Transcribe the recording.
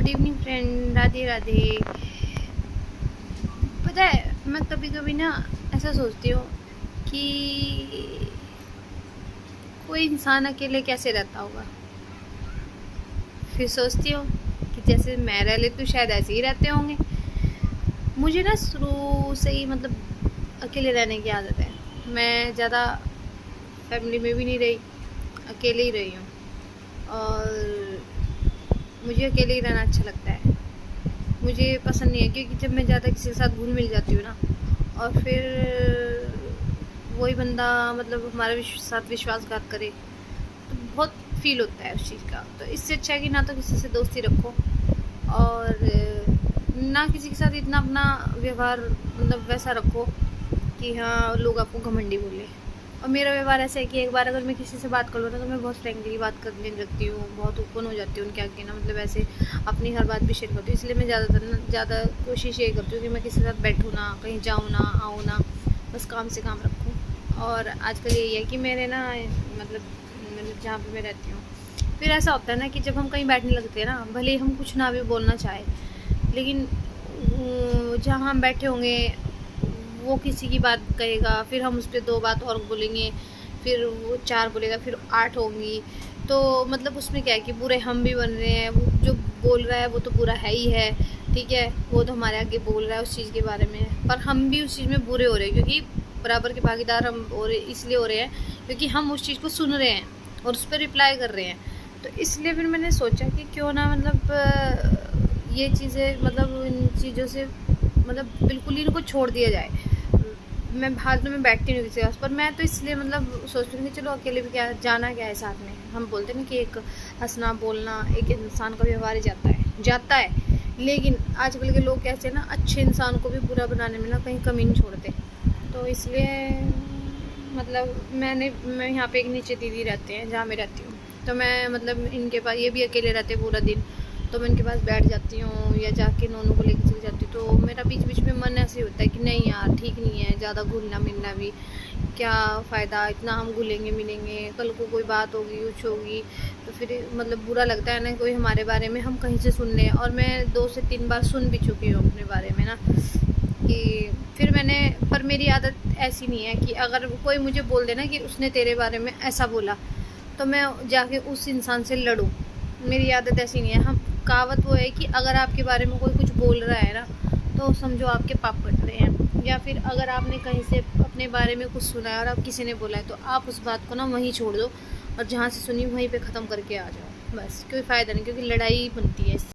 Good evening friend, Radhe Radhe. पता है, मैं कभी कभी ना ऐसा सोचती हूँ कि कोई इंसान अकेले कैसे रहता होगा। फिर सोचती हूँ कि जैसे मैं रह लेती हूँ शायद ऐसे ही रहते होंगे। मुझे ना शुरू से ही अकेले रहने की आदत है। मैं ज़्यादा फैमिली में भी नहीं रही, अकेले ही रही हूँ और मुझे अकेले ही रहना अच्छा लगता है। मुझे पसंद नहीं है क्योंकि जब मैं ज़्यादा किसी के साथ घुल मिल जाती हूँ ना, और फिर वही बंदा हमारे साथ विश्वासघात करे तो बहुत फील होता है उस चीज़ का। तो इससे अच्छा है कि ना तो किसी से दोस्ती रखो और ना किसी के साथ इतना अपना व्यवहार वैसा रखो कि हाँ लोग आपको घमंडी बोले। और मेरा व्यवहार ऐसा है कि एक बार अगर मैं किसी से बात कर लूँ ना तो मैं बहुत फ्रेंकली बात करने लगती हूँ, बहुत ओपन हो जाती हूँ उनके आगे ना, ऐसे अपनी हर बात भी शेयर करती हूँ। इसलिए मैं ज़्यादा कोशिश ये करती हूँ कि मैं किसी के साथ बैठूँ ना, कहीं जाऊँ ना, आऊँ ना, बस काम से काम रखूँ। और आजकल यही है कि मेरे ना जहाँ पे मैं रहती हूँ, फिर ऐसा होता है ना कि जब हम कहीं बैठने लगते हैं ना, भले ही हम कुछ ना भी बोलना चाहें, लेकिन जहाँ हम बैठे होंगे वो किसी की बात कहेगा, फिर हम उस पर 2 बात और बोलेंगे, फिर वो 4 बोलेगा, फिर 8 होंगी। तो उसमें क्या है कि बुरे हम भी बन रहे हैं। वो जो बोल रहा है वो तो बुरा है ही है, ठीक है, वो तो हमारे आगे बोल रहा है उस चीज़ के बारे में, पर हम भी उस चीज़ में बुरे हो रहे हैं क्योंकि बराबर के भागीदार हम हो रहे, इसलिए हो रहे हैं क्योंकि हम उस चीज़ को सुन रहे हैं और उस पर रिप्लाई कर रहे हैं। तो इसलिए फिर मैंने सोचा कि क्यों ना ये चीज़ें इन चीज़ों से बिल्कुल ही इनको छोड़ दिया जाए। मैं फालतू में बैठती नहीं किसी के पास, पर मैं तो इसलिए सोचती हूँ कि चलो अकेले भी क्या जाना, क्या है साथ में। हम बोलते हैं ना कि एक हंसना बोलना एक इंसान का व्यवहार ही जाता है, लेकिन आजकल के लोग कैसे ना अच्छे इंसान को भी बुरा बनाने में ना कहीं कमी नहीं छोड़ते। तो इसलिए मैं यहाँ पे एक नीचे दीदी रहते हैं जहाँ मैं रहती हूँ, तो मैं इनके पास, ये भी अकेले रहते पूरा दिन, तो मैं उनके पास बैठ जाती हूँ या जाके नोनों को लेकर चली जाती हूँ। तो मेरा बीच बीच में मन ऐसे होता है कि नहीं यार, ठीक नहीं है ज़्यादा घुलना मिलना भी, क्या फ़ायदा, इतना हम घुलेंगे मिलेंगे, कल को कोई बात होगी कुछ होगी तो फिर बुरा लगता है ना, कोई हमारे बारे में हम कहीं से सुन लें। और मैं 2 से 3 बार सुन भी चुकी हूँ अपने बारे में ना, कि फिर पर मेरी आदत ऐसी नहीं है कि अगर कोई मुझे बोल देना कि उसने तेरे बारे में ऐसा बोला तो मैं जाके उस इंसान से लड़ूँ। मेरी आदत ऐसी नहीं है। हम कहावत वो है कि अगर आपके बारे में कोई कुछ बोल रहा है ना तो समझो आपके पाप कट रहे हैं, या फिर अगर आपने कहीं से अपने बारे में कुछ सुना है और आप किसी ने बोला है तो आप उस बात को ना वहीं छोड़ दो और जहाँ से सुनी वहीं पे ख़त्म करके आ जाओ। बस कोई फ़ायदा नहीं, क्योंकि लड़ाई बनती है।